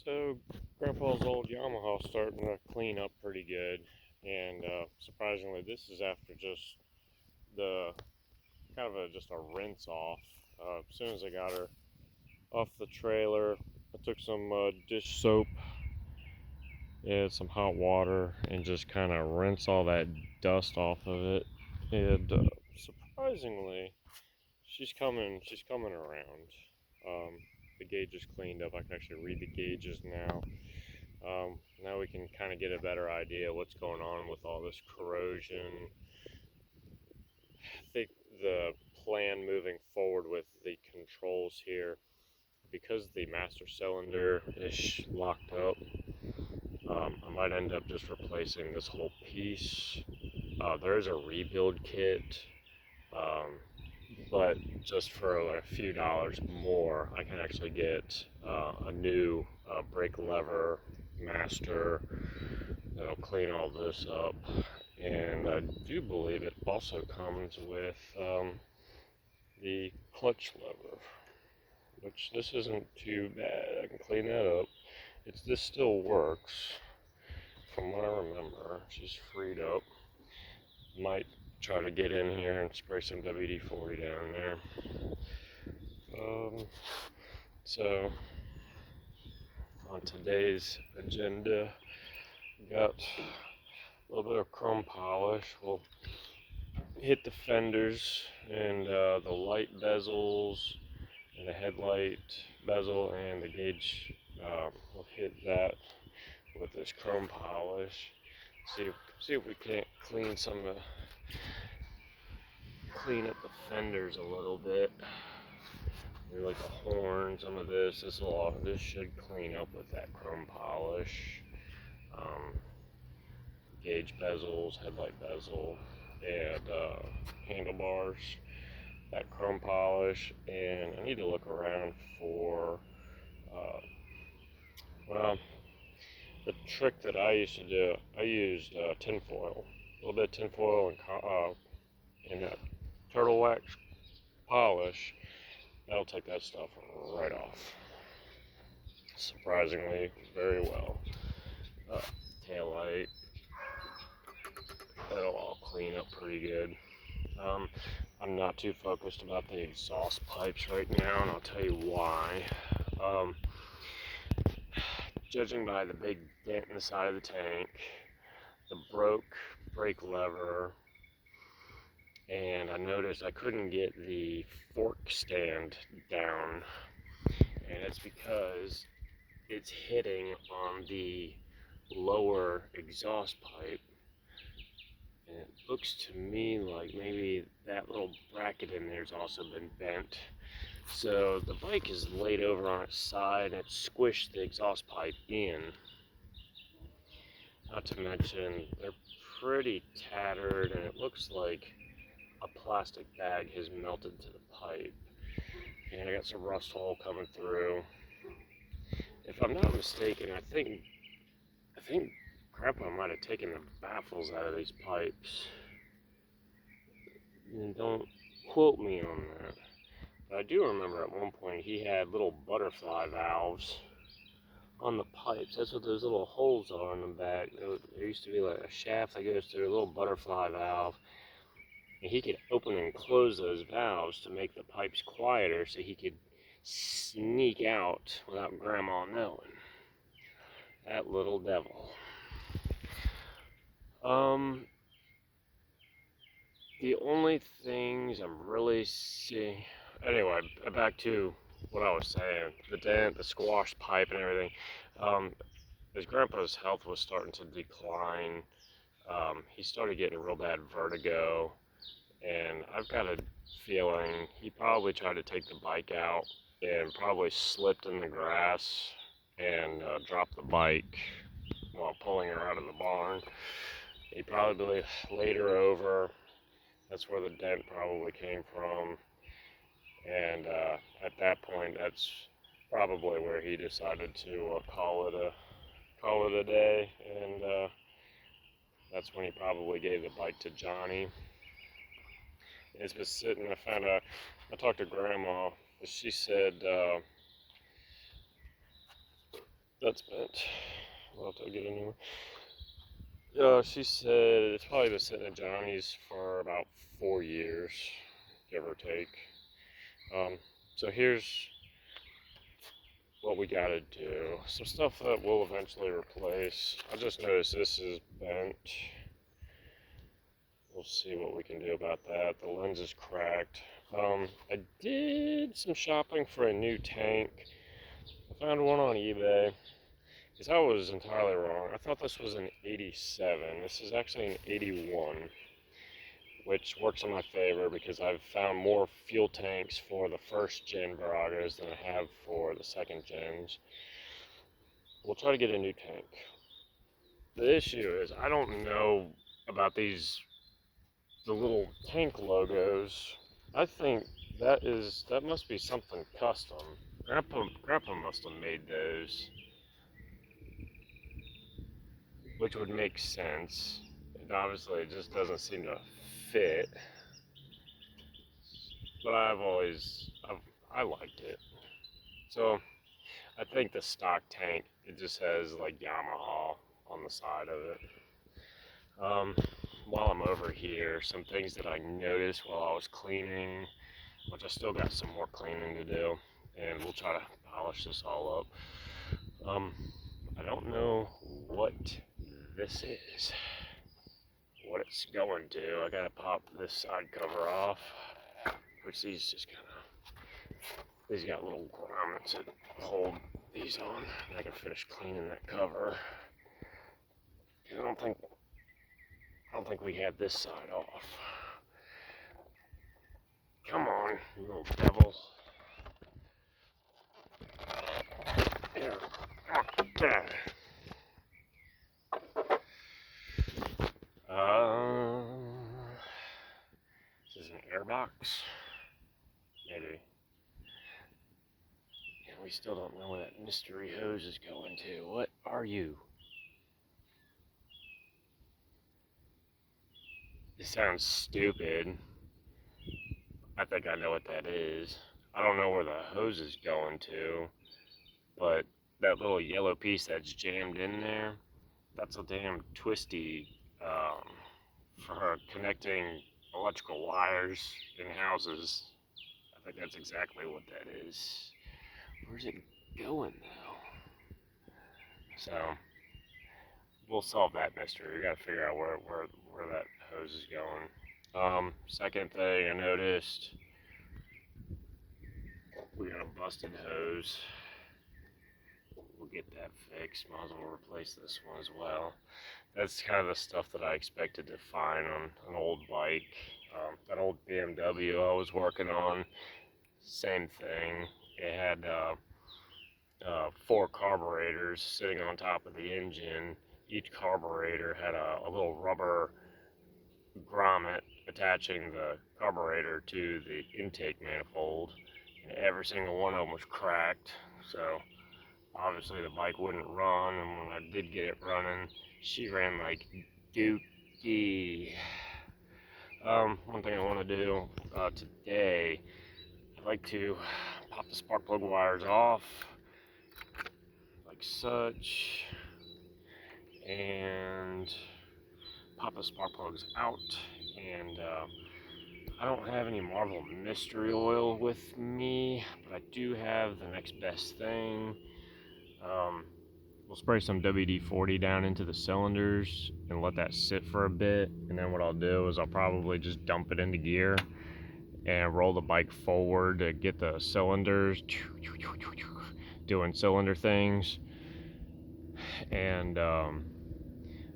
So, Grandpa's old Yamaha's starting to clean up pretty good, and surprisingly, this is after just the kind of just a rinse off. As soon as I got her off the trailer, I took some dish soap and some hot water and just kind of rinse all that dust off of it. And surprisingly, she's coming around. The gauge is cleaned up. I can actually read the gauges now. Now we can kind of get a better idea what's going on with all this corrosion. I think the plan moving forward with the controls here, because the master cylinder is locked up, I might end up just replacing this whole piece. There is a rebuild kit, um, but just for like a few dollars more, I can actually get a new brake lever master that'll clean all this up. And I do believe it also comes with the clutch lever, which this isn't too bad. I can clean that up. This still works from what I remember. She's freed up. Might try to get in here and spray some WD-40 down there. So on today's agenda, we got a little bit of chrome polish. We'll hit the fenders and the light bezels and the headlight bezel and the gauge. We'll hit that with this chrome polish. See if we can't clean clean up the fenders a little bit. Maybe like the horn, some of this. This should clean up with that chrome polish. Gauge bezels, headlight bezel, and handlebars. That chrome polish, and I need to look around for well, the trick that I used to do. I used tinfoil, a little bit of tinfoil and that turtle wax polish. That'll take that stuff right off. Surprisingly, very well. Tail light, that'll all clean up pretty good. I'm not too focused about the exhaust pipes right now, and I'll tell you why. Judging by the big dent in the side of the tank, the broke brake lever, and I noticed I couldn't get the fork stand down, and it's because it's hitting on the lower exhaust pipe. And it looks to me like maybe that little bracket in there's also been bent. So the bike is laid over on its side and it squished the exhaust pipe in. Not to mention they're pretty tattered and it looks like a plastic bag has melted to the pipe. And I got some rust hole coming through. If I'm not mistaken, I think Grandpa might have taken the baffles out of these pipes. And don't quote me on that. But I do remember at one point he had little butterfly valves on the pipes. That's what those little holes are in the back. There used to be like a shaft that goes through a little butterfly valve. And he could open and close those valves to make the pipes quieter so he could sneak out without Grandma knowing. That little devil. The only things I'm really seeing, anyway, back to what I was saying, the dent, the squashed pipe and everything. As Grandpa's health was starting to decline, he started getting real bad vertigo, and I've got a feeling he probably tried to take the bike out and probably slipped in the grass and dropped the bike while pulling her out of the barn. He probably laid her over. That's where the dent probably came from. And at that point, that's probably where he decided to call it a day. And that's when he probably gave the bike to Johnny. It's been sitting. I talked to Grandma. She said That's bent. We'll have to get a new one. She said it's probably been sitting at Johnny's for about 4 years, give or take. So here's what we gotta do. Some stuff that we'll eventually replace. I just noticed this is bent. We'll see what we can do about that. The lens is cracked. I did some shopping for a new tank. I found one on eBay. Because I was entirely wrong. I thought this was an 87. This is actually an 81, which works in my favor because I've found more fuel tanks for the first gen Viragos than I have for the second gens. We'll try to get a new tank. The issue is I don't know about the little tank logos. I think that must be something custom. Grandpa must have made those, which would make sense. And obviously, it just doesn't seem to fit. But I liked it. So I think the stock tank, it just has like Yamaha on the side of it. While I'm over here, some things that I noticed while I was cleaning, which I still got some more cleaning to do, and we'll try to polish this all up. I don't know what this is, what it's going to. I gotta pop this side cover off, which these got little grommets that hold these on, and I can finish cleaning that cover. I don't think we had this side off. Come on, you little devil. There. Okay. This is an airbox. Maybe. And we still don't know where that mystery hose is going to. What are you? This sounds stupid. I think I know what that is. I don't know where the hose is going to, but that little yellow piece that's jammed in there, that's a damn twisty for connecting electrical wires in houses. I think that's exactly what that is. Where's it going though? So we'll solve that mystery. We gotta figure out where that hose is going. Second thing I noticed, we got a busted hose. We'll get that fixed. Might as well replace this one as well. That's kind of the stuff that I expected to find on an old bike. That old BMW I was working on, same thing. It had 4 carburetors sitting on top of the engine. Each carburetor had a little rubber grommet attaching the carburetor to the intake manifold, and every single one of them was cracked. So obviously the bike wouldn't run, and when I did get it running, she ran like dookie. One thing I want to do today, I'd like to pop the spark plug wires off like such, and pop the spark plugs out. And I don't have any Marvel Mystery Oil with me, but I do have the next best thing. We'll spray some WD-40 down into the cylinders and let that sit for a bit, and then what I'll do is I'll probably just dump it into gear and roll the bike forward to get the cylinders doing cylinder things. And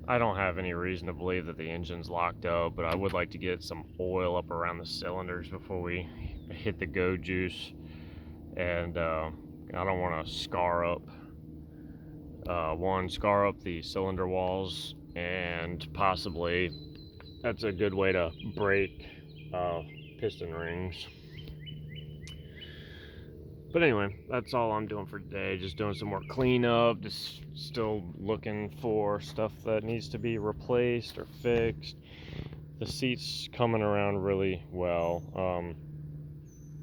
I don't have any reason to believe that the engine's locked up, but I would like to get some oil up around the cylinders before we hit the go juice. And I don't want to scar up the cylinder walls, and possibly that's a good way to break piston rings. But anyway, that's all I'm doing for today. Just doing some more cleanup, just still looking for stuff that needs to be replaced or fixed. The seat's coming around really well.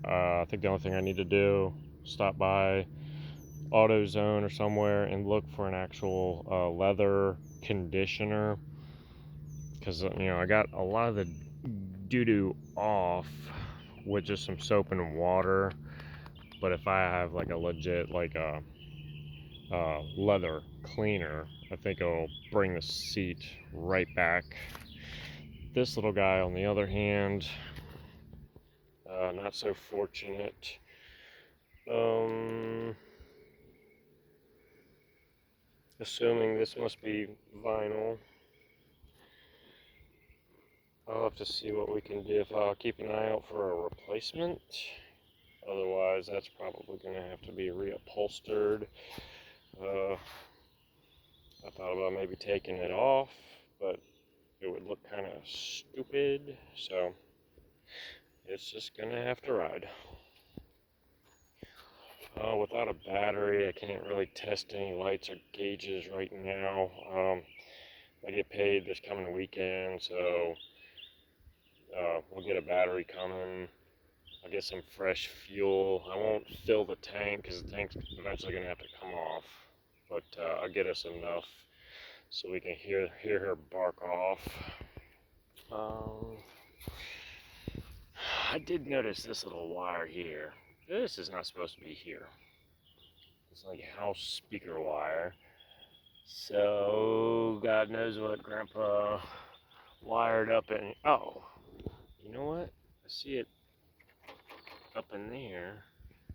I think the only thing I need to do, stop by AutoZone or somewhere and look for an actual leather conditioner, because I got a lot of the doo-doo off with just some soap and water. But if I have like a legit like a leather cleaner, I think it'll bring the seat right back. This little guy, on the other hand, not so fortunate. Assuming this must be vinyl. I'll have to see what we can do. If I'll keep an eye out for a replacement. Otherwise, that's probably going to have to be reupholstered. I thought about maybe taking it off, but it would look kind of stupid. So it's just going to have to ride. Without a battery, I can't really test any lights or gauges right now. I get paid this coming weekend, so we'll get a battery coming. I'll get some fresh fuel. I won't fill the tank because the tank's eventually going to have to come off, but I'll get us enough so we can hear her bark off. I did notice this little wire here. This is not supposed to be here. It's like house speaker wire. So God knows what Grandpa wired up in. Oh, you know what? I see it up in there.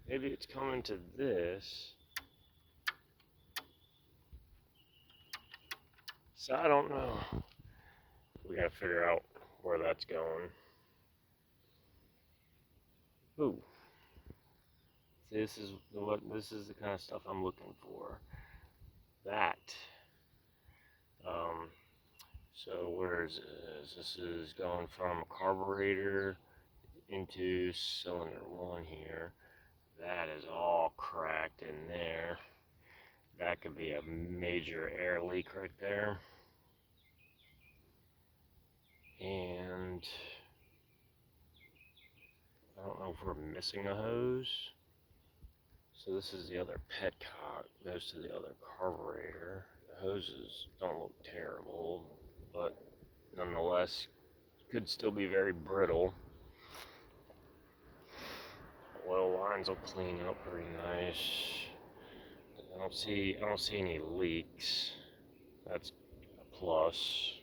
Maybe it's coming to this. So I don't know. We gotta figure out where that's going. Ooh. This is the kind of stuff I'm looking for. That. So where is this? This is going from carburetor into cylinder 1 here. That is all cracked in there. That could be a major air leak right there. And I don't know if we're missing a hose. So this is the other petcock, goes to the other carburetor. The hoses don't look terrible, but nonetheless could still be very brittle. Oil lines will clean up pretty nice. I don't see any leaks. That's a plus.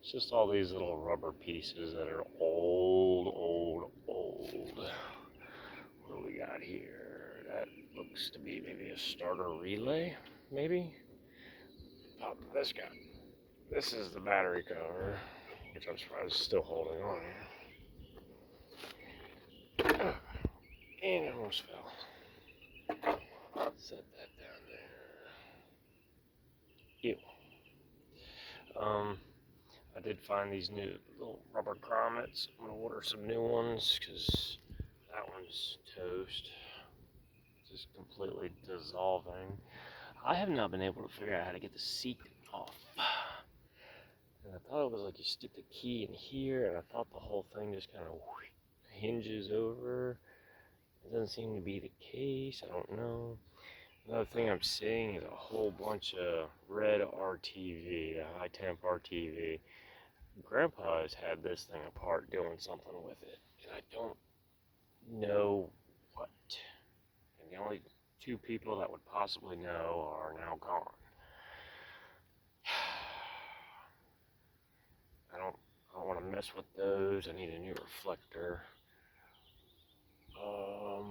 It's just all these little rubber pieces that are old. What do we got here? That looks to be maybe a starter relay, maybe? Pop this guy. This is the battery cover, which I'm surprised is still holding on here. And it almost fell. Set that down there. Ew. I did find these new little rubber grommets. I'm gonna order some new ones because that one's toast. Just completely dissolving. I have not been able to figure out how to get the seat off. And I thought it was like you stick the key in here, and I thought the whole thing just kind of hinges over. It doesn't seem to be the case. I don't know. Another thing I'm seeing is a whole bunch of red RTV, a high temp RTV. Grandpa has had this thing apart doing something with it, and I don't know what. And the only two people that would possibly know are now gone. I don't want to mess with those. I need a new reflector. Oh,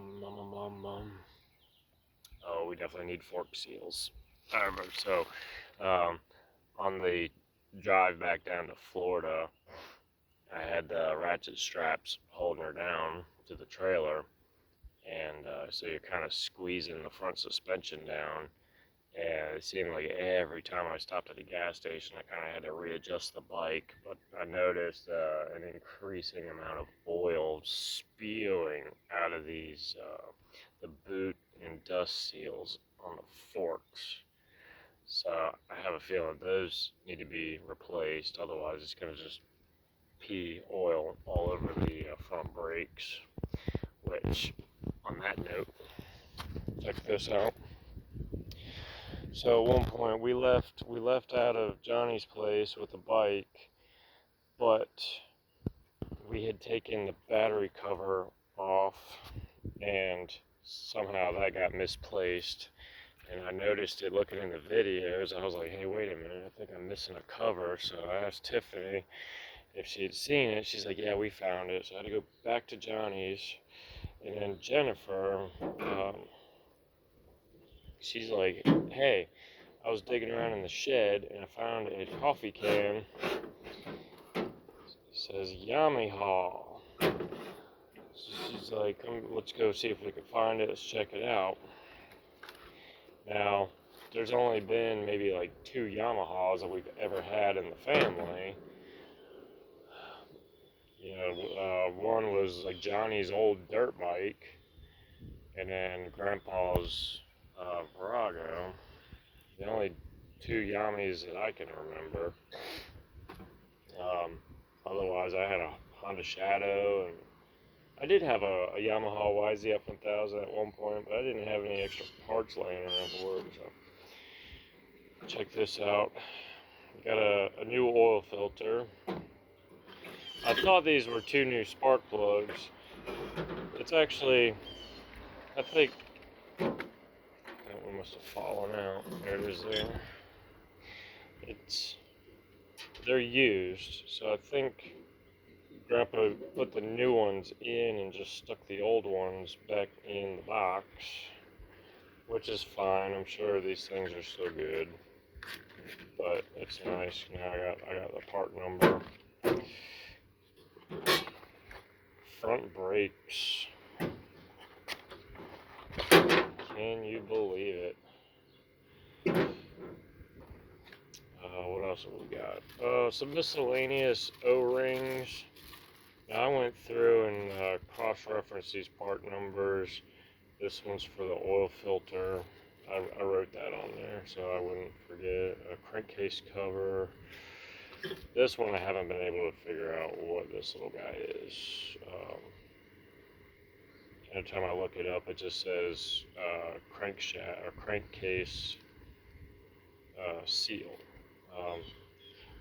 we definitely need fork seals. So, on the drive back down to Florida, I had the ratchet straps holding her down to the trailer, and so you're kind of squeezing the front suspension down, and it seemed like every time I stopped at a gas station I kind of had to readjust the bike, but I noticed an increasing amount of oil spewing out of these the boot and dust seals on the forks. So I have a feeling those need to be replaced, otherwise it's going to just pee oil all over the front brakes. Which, on that note, check this out. So at one point we left out of Johnny's place with a bike, but we had taken the battery cover off, and somehow that got misplaced. And I noticed it looking in the videos. I was like, hey, wait a minute, I think I'm missing a cover. So I asked Tiffany if she had seen it. She's like, yeah, we found it. So I had to go back to Johnny's. And then Jennifer, she's like, hey, I was digging around in the shed and I found a coffee can. It says Yamaha. So she's like, let's go see if we can find it. Let's check it out. Now, there's only been maybe like 2 Yamahas that we've ever had in the family. You know, one was like Johnny's old dirt bike, and then Grandpa's Virago. The only 2 Yamis that I can remember. Otherwise, I had a Honda Shadow, and I did have a Yamaha YZF 1000 at one point, but I didn't have any extra parts laying around for it. So check this out. Got a new oil filter. I thought these were 2 new spark plugs. It's actually, I think, that one must have fallen out. There it is there. They're used, so I think Grandpa put the new ones in and just stuck the old ones back in the box, which is fine. I'm sure these things are still good, but it's nice. Now I got the part number. Front brakes. Can you believe it? What else have we got? Some miscellaneous O-rings. Now I went through and cross-referenced these part numbers. This one's for the oil filter. I wrote that on there so I wouldn't forget. A crankcase cover. This one I haven't been able to figure out what this little guy is. Every time I look it up, it just says crankshaft or crankcase seal.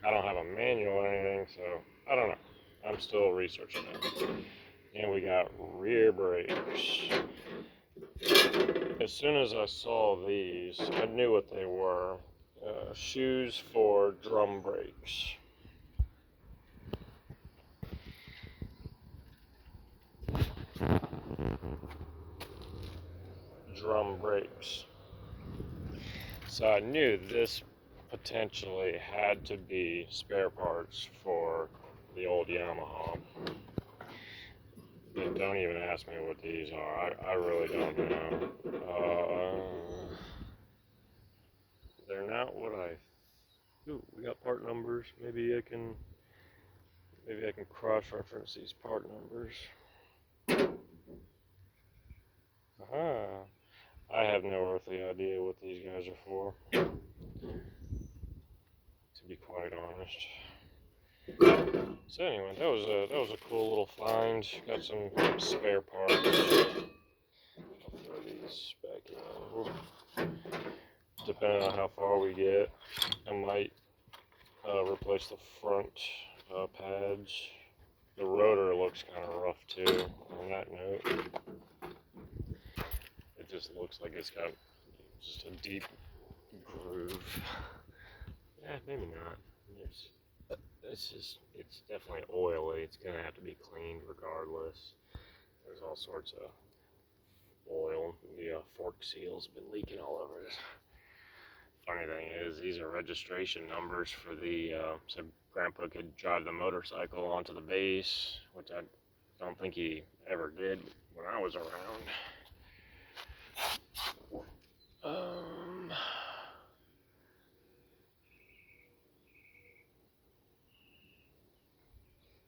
I don't have a manual or anything, so I don't know. I'm still researching that. And we got rear brakes. As soon as I saw these, I knew what they were. Shoes for drum brakes. Drum brakes. So I knew this potentially had to be spare parts for the old Yamaha. But don't even ask me what these are. I really don't know. They're not what I. Ooh, we got part numbers. Maybe I can cross-reference these part numbers. Aha. I have no earthly idea what these guys are for, to be quite honest. So anyway, that was a cool little find. Got some spare parts. I'll throw these back in. Depending on how far we get, I might replace the front pads. The rotor looks kind of rough too. On that note, it just looks like it's got just a deep groove. Maybe not. It's definitely oily. It's gonna have to be cleaned regardless. There's all sorts of oil. The fork seal's been leaking all over this. Funny thing is, these are registration numbers for the, so Grandpa could drive the motorcycle onto the base, which I don't think he ever did when I was around.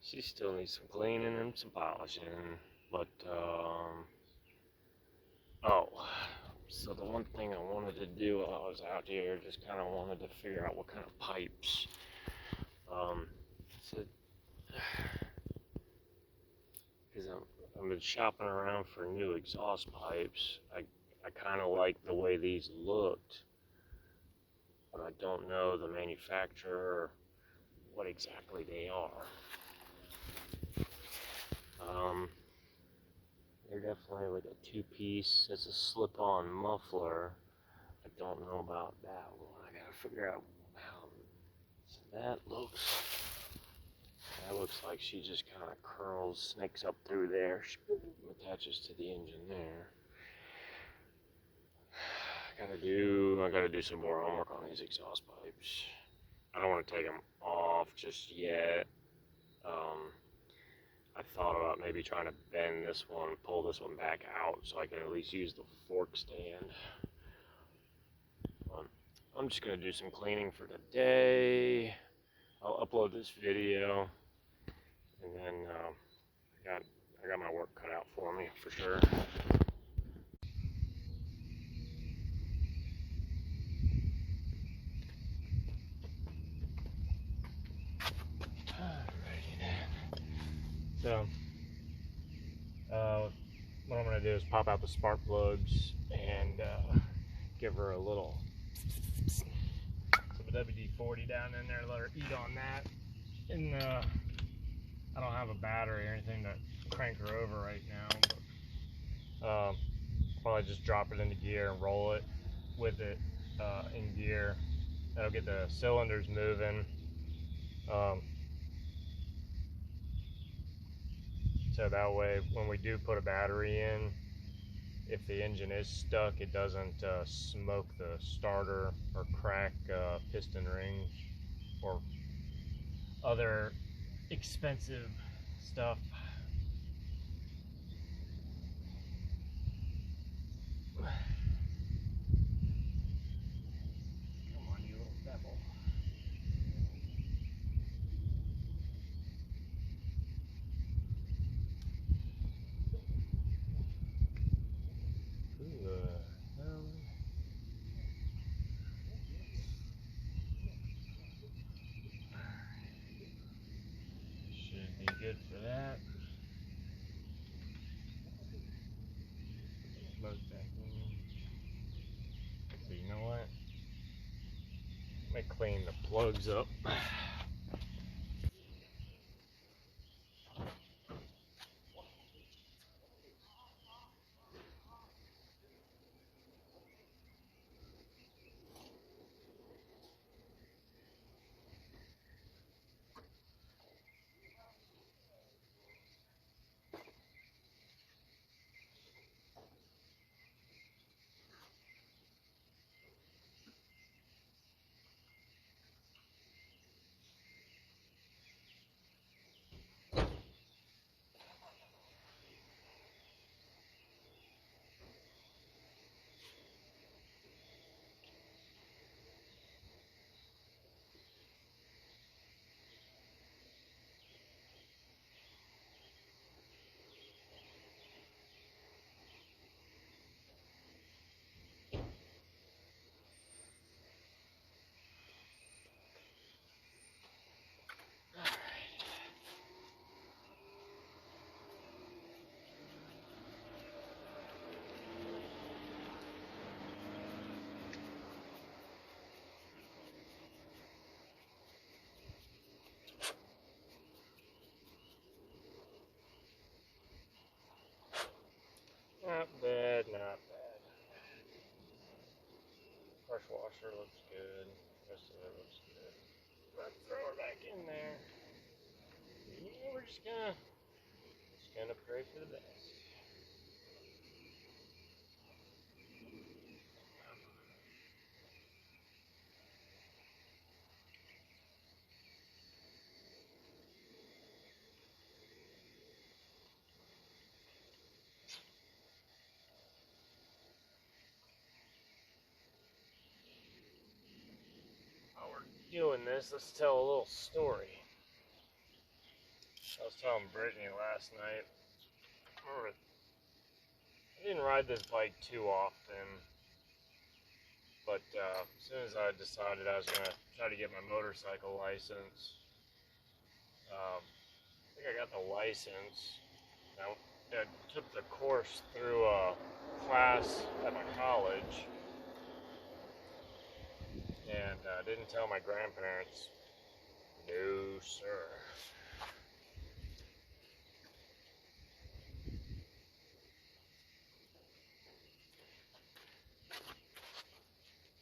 She still needs some cleaning and some polishing, but, so the one thing I wanted to do while I was out here, just kind of wanted to figure out what kind of pipes. Because I've been shopping around for new exhaust pipes. I kind of like the way these looked but I don't know the manufacturer or what exactly they are. They're definitely like a two-piece. It's a slip-on muffler. I don't know about that one. I gotta figure out how. So that looks like she just kind of curls, snakes up through there, attaches to the engine there. I gotta do some more homework on these exhaust pipes. I don't want to take them off just yet. I thought about maybe trying to bend this one, pull this one back out so I can at least use the fork stand. I'm just gonna do some cleaning for today. I'll upload this video, and then I got my work cut out for me for sure. Alrighty then. So, what I'm gonna do is pop out the spark plugs and give her a little WD-40 down in there, let her eat on that. And I don't have a battery or anything to crank her over right now, but probably just drop it into gear and roll it with it in gear. That'll get the cylinders moving. So that way when we do put a battery in, if the engine is stuck, it doesn't smoke the starter or crack piston rings or other expensive stuff. Come on, you little devil. Should be good for that. Plug back in. So you know what? Let me clean the plugs up. Not bad, not bad. Brush washer looks good. Rest of it looks good. Let's throw her back in there. Yeah, we're just gonna pray for the best. While we're doing this, let's tell a little story. I was telling Brittany last night. I didn't ride this bike too often, but as soon as I decided I was gonna try to get my motorcycle license, I think I got the license. I took the course through a class at my college, and and didn't tell my grandparents. No, sir.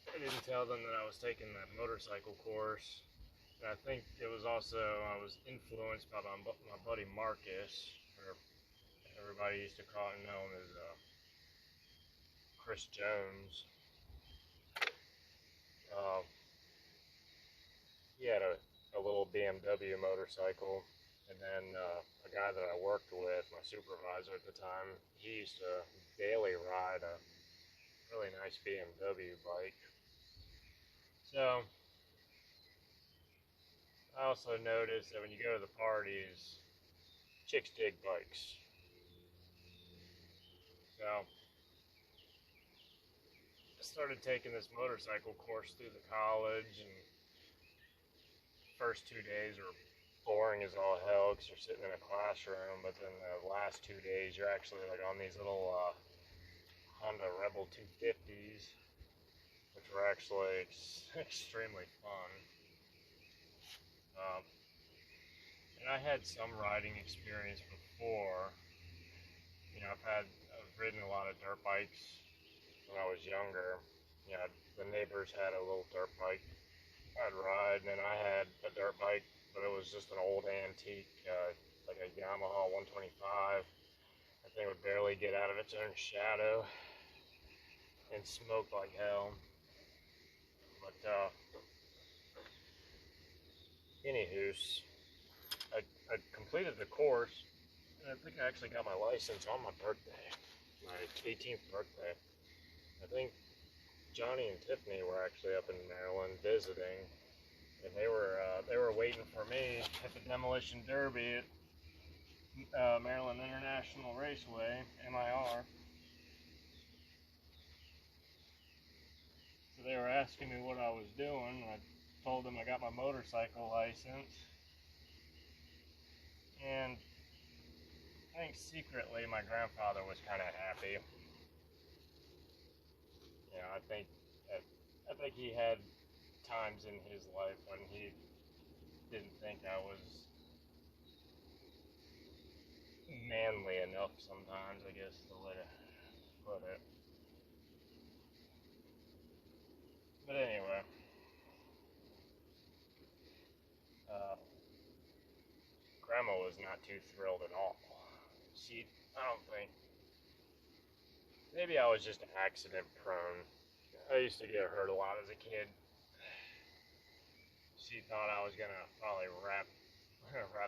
I didn't tell them that I was taking that motorcycle course. And I think it was also, I was influenced by my buddy Marcus, or everybody used to know him as Chris Jones. Uh, he had a little BMW motorcycle, and then a guy that I worked with, my supervisor at the time, he used to daily ride a really nice BMW bike. So I also noticed that when you go to the parties, chicks dig bikes. So I started taking this motorcycle course through the college, and first 2 days are boring as all hell because you're sitting in a classroom, but then the last 2 days you're actually like on these little Honda Rebel 250s, which were actually extremely fun. Um, and I had some riding experience before. You know, I've ridden a lot of dirt bikes when I was younger. You know, the neighbors had a little dirt bike I'd ride, and then I had a dirt bike, but it was just an old antique, like a Yamaha 125. That thing would barely get out of its own shadow and smoked like hell. But anywho, I completed the course, and I think I actually got my license on my birthday, my 18th birthday. I think Johnny and Tiffany were actually up in Maryland visiting, and they were waiting for me at the Demolition Derby at Maryland International Raceway, MIR. So they were asking me what I was doing. I told them I got my motorcycle license, and I think secretly my grandfather was kind of happy. You know, I think he had times in his life when he didn't think I was manly enough sometimes, I guess, the way to put it. But anyway, uh, Grandma was not too thrilled at all. I don't think, maybe I was just accident prone. I used to get hurt a lot as a kid. She thought I was gonna probably wrap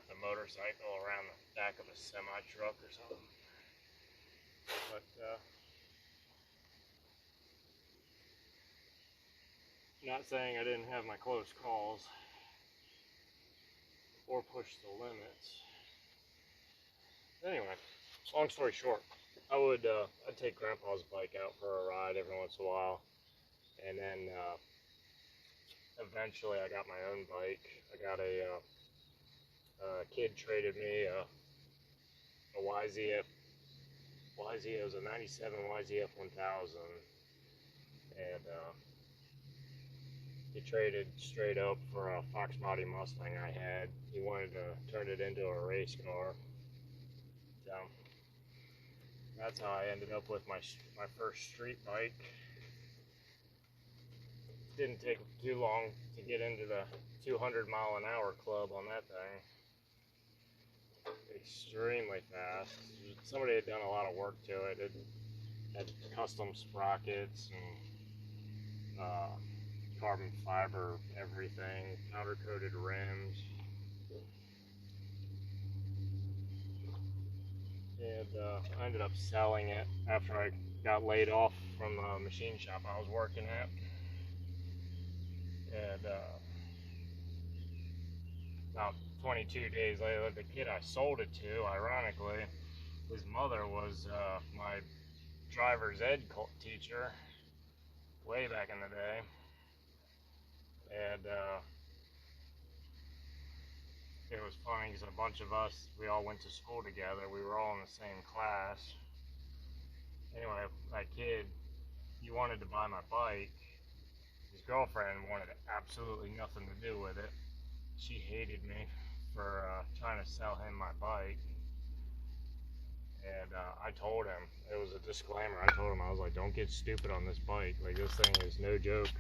the motorcycle around the back of a semi truck or something. But not saying I didn't have my close calls or push the limits. Anyway, long story short, I'd take Grandpa's bike out for a ride every once in a while, and then eventually I got my own bike. I got a kid traded me a YZF. It was a '97 YZF 1000, and he traded straight up for a Fox body Mustang I had. He wanted to turn it into a race car. So that's how I ended up with my first street bike. Didn't take too long to get into the 200-mile-an-hour club on that thing. Extremely fast. Somebody had done a lot of work to it. It had custom sprockets and carbon fiber everything, powder coated rims. And I ended up selling it after I got laid off from the machine shop I was working at. And about 22 days later, the kid I sold it to, ironically, his mother was my driver's ed teacher way back in the day. And it was funny because a bunch of us, we all went to school together. We were all in the same class. Anyway, that kid, he wanted to buy my bike, his girlfriend wanted absolutely nothing to do with it. She hated me for trying to sell him my bike. And I told him, it was a disclaimer, I told him, I was like, don't get stupid on this bike. Like, this thing is no joke.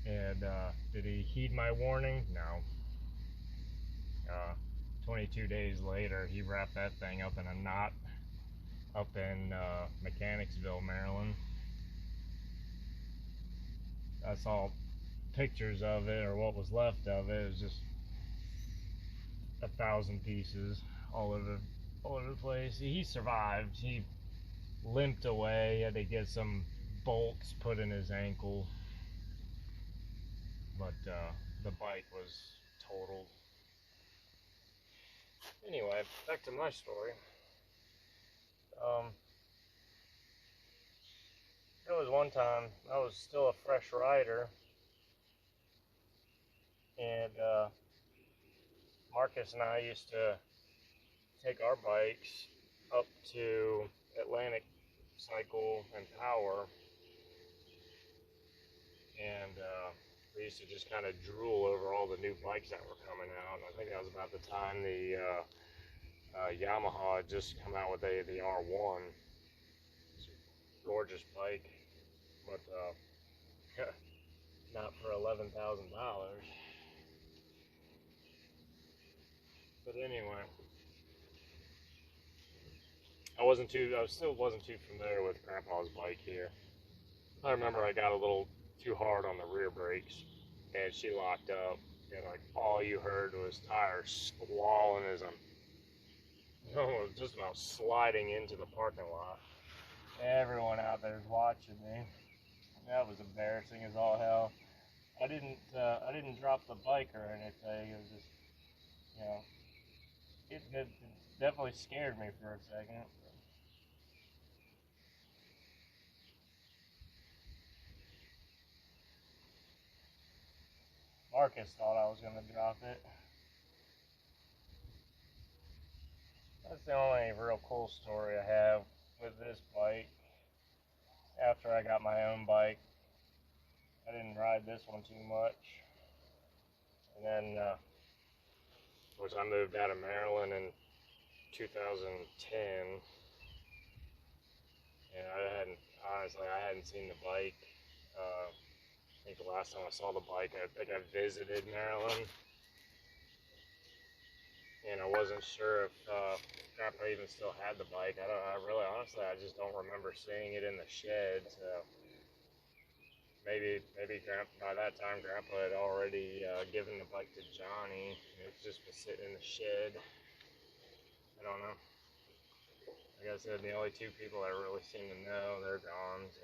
And did he heed my warning? No. 22 days later, he wrapped that thing up in a knot up in Mechanicsville, Maryland. I saw pictures of it, or what was left of it. It was just 1,000 pieces all over the place. He survived. He limped away. He had to get some bolts put in his ankle, but the bike was totaled. Anyway, back to my story. There was one time I was still a fresh rider, and Marcus and I used to take our bikes up to Atlantic Cycle and Power, and we used to just kind of drool over all the new bikes that were coming out. I think that was about the time the Yamaha had just come out with the R1. It's a gorgeous bike, but not for $11,000. But anyway, I still wasn't too familiar with Grandpa's bike here. I remember I got a little too hard on the rear brakes, and she locked up, and like all you heard was tires squalling as I'm just about sliding into the parking lot. Everyone out there's watching me. That was embarrassing as all hell. I didn't drop the bike or anything. It was just, you know, it definitely scared me for a second. Marcus thought I was going to drop it. That's the only real cool story I have with this bike. After I got my own bike, I didn't ride this one too much. And then, of course, I moved out of Maryland in 2010. And I hadn't seen the bike. I think the last time I saw the bike, I think I visited Maryland. And I wasn't sure if Grandpa even still had the bike. Honestly, I just don't remember seeing it in the shed. So maybe by that time, Grandpa had already given the bike to Johnny. It's just been sitting in the shed. I don't know. Like I said, the only two people I really seem to know, they're gone. So.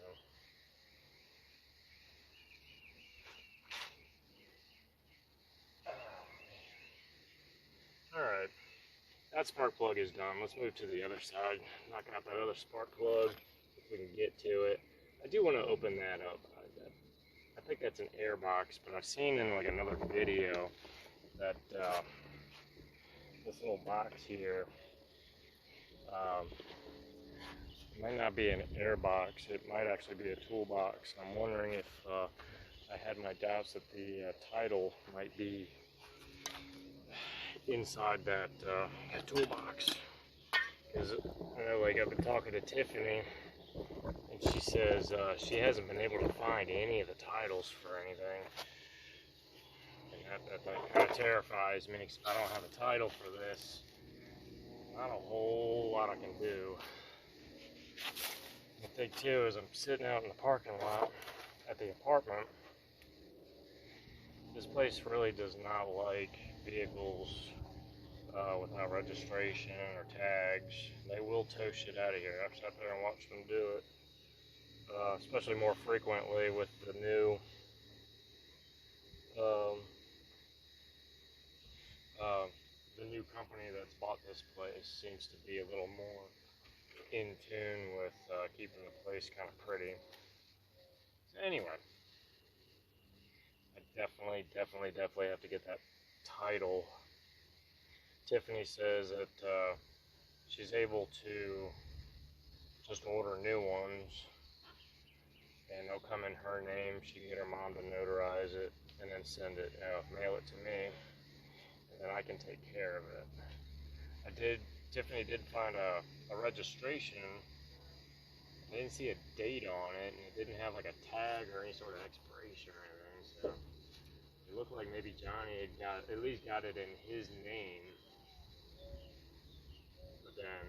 Alright, that spark plug is done. Let's move to the other side. Knock out that other spark plug if we can get to it. I do want to open that up. I think that's an air box, but I've seen in like another video that this little box here might not be an air box. It might actually be a toolbox. I'm wondering if I had my doubts that the title might be inside that toolbox, because like I've been talking to Tiffany, and she says she hasn't been able to find any of the titles for anything, and that kind of terrifies me, because if I don't have a title for this, not a whole lot I can do. The thing too is I'm sitting out in the parking lot at the apartment. This place really does not like vehicles without registration or tags. They will tow shit out of here. I've sat there and watched them do it, especially more frequently with the new company that's bought this place. Seems to be a little more in tune with keeping the place kind of pretty. So anyway, I definitely have to get that title. Tiffany says that she's able to just order new ones, and it'll come in her name. She can get her mom to notarize it and then send it, mail it to me, and then I can take care of it. Tiffany did find a registration. I didn't see a date on it, and it didn't have like a tag or any sort of expiration or anything, so it looked like maybe Johnny had at least got it in his name, but then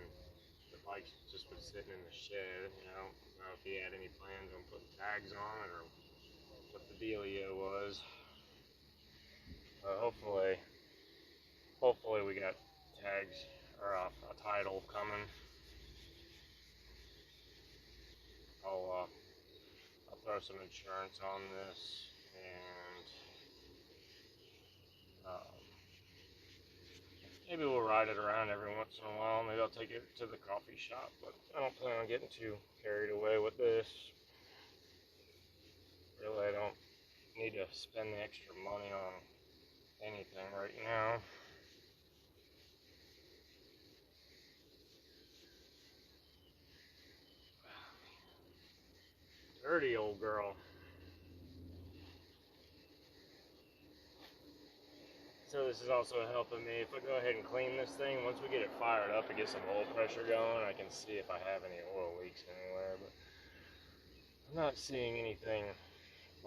the bike's just been sitting in the shed. I don't know if he had any plans on putting tags on it or what the dealio was. Hopefully we got tags or a title coming. I'll throw some insurance on this, and maybe we'll ride it around every once in a while. Maybe I'll take it to the coffee shop, but I don't plan on getting too carried away with this. Really, I don't need to spend the extra money on anything right now. Dirty old girl. So this is also helping me. If I go ahead and clean this thing, once we get it fired up and get some oil pressure going, I can see if I have any oil leaks anywhere. But I'm not seeing anything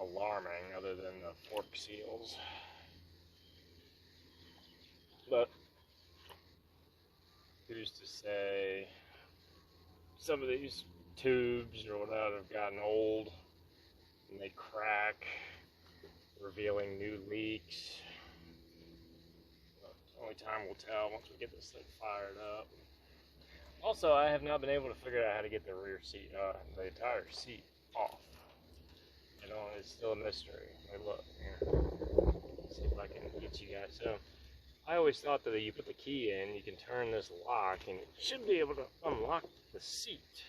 alarming other than the fork seals. But who's to say some of these tubes or whatever have gotten old and they crack, revealing new leaks. But only time will tell once we get this thing fired up. Also, I have not been able to figure out how to get the rear seat, the entire seat off. It's still a mystery. Look, here. Let's see if I can get you guys. So, I always thought that you put the key in, you can turn this lock, and it should be able to unlock the seat.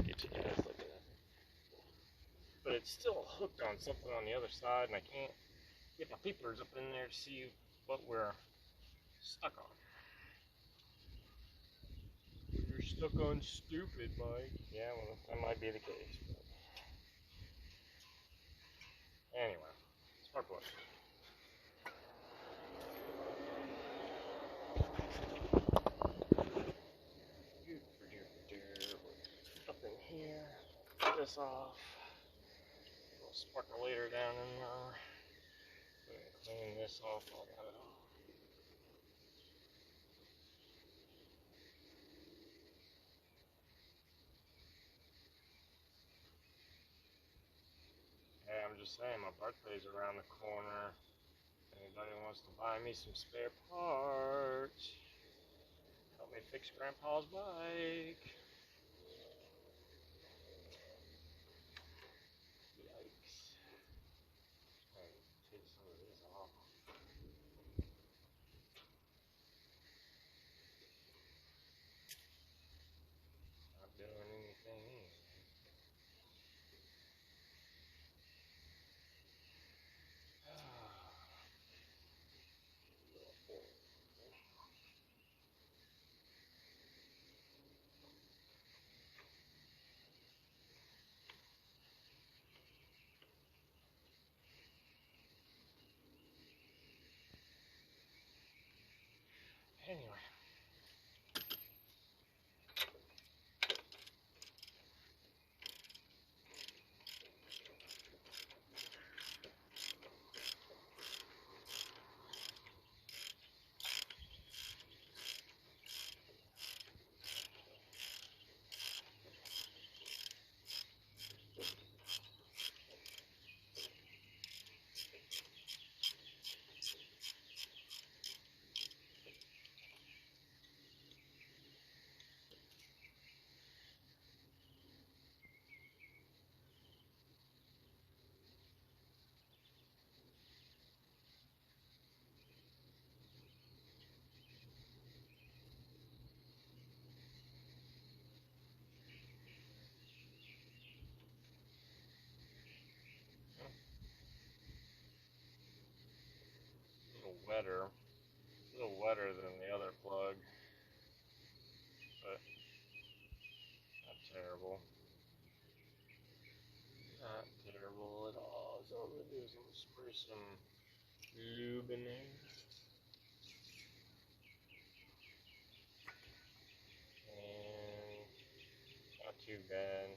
Get you guys looking at it. But it's still hooked on something on the other side, and I can't get my peepers up in there to see what we're stuck on. You're stuck on stupid, Mike. Yeah, well, that might be the case. But anyway, spark plug. Up in here. Get this off. A little sparkulator down in there. Clean this off. I got it off. Hey, I'm just saying, my birthday's around the corner. Anybody wants to buy me some spare parts? Help me fix Grandpa's bike. Yikes. Take some of this off. Not doing anything. Anyway. A little wetter than the other plug, but not terrible. gonna spray some lube in there. And not too bad.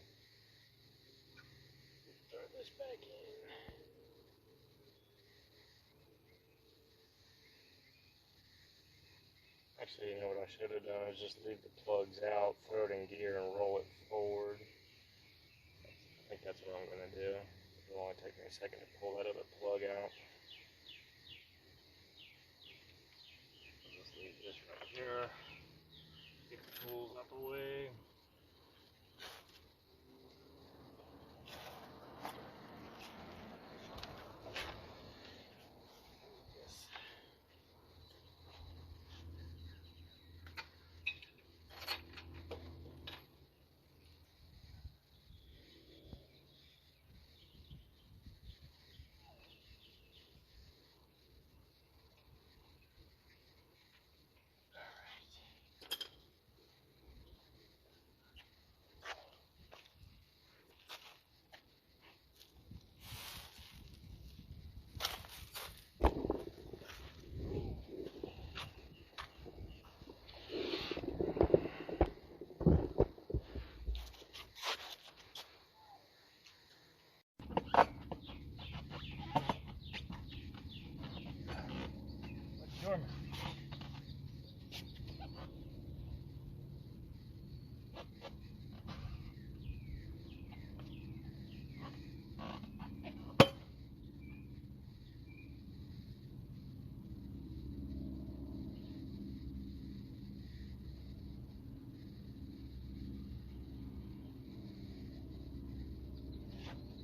Throw this back in. Actually, you know what I should have done is just leave the plugs out, throw it in gear, and roll it forward. I think that's what I'm going to do. It'll only take me a second to pull that other plug out. Just leave this right here. Get the tools out the way.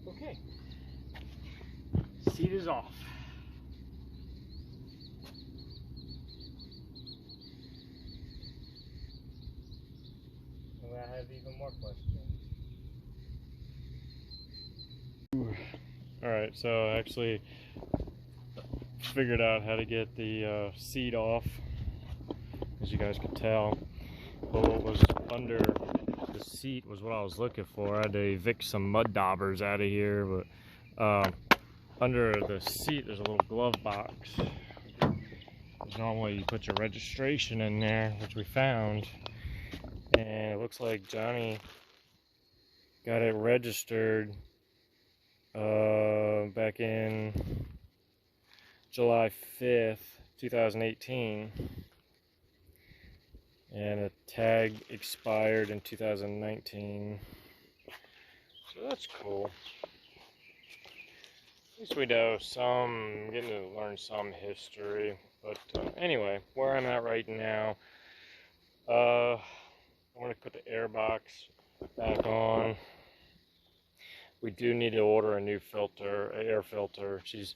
Okay, seat is off. And I have even more questions. Alright, so I actually figured out how to get the seat off, as you guys could tell. But what was under the seat was what I was looking for. I had to evict some mud daubers out of here, but under the seat there's a little glove box. Normally you put your registration in there, which we found, and it looks like Johnny got it registered back in July 5th, 2018. And a tag expired in 2019. So that's cool. At least we know some, getting to learn some history. But anyway, where I'm at right now, I'm going to put the air box back on. We do need to order a new filter, air filter. She's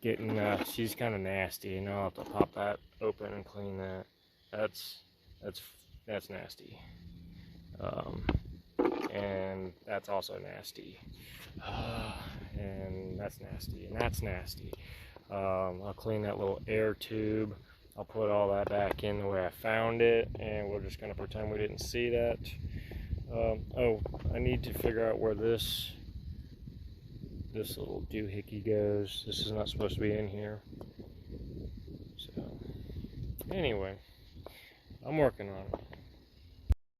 getting, she's kind of nasty, and I'll have to pop that open and clean that. That's nasty, and that's also nasty, and that's nasty, and that's nasty. I'll clean that little air tube. I'll put all that back in the way I found it, and we're just going to pretend we didn't see that. Oh, I need to figure out where this little doohickey goes. This is not supposed to be in here. So, anyway, I'm working on it.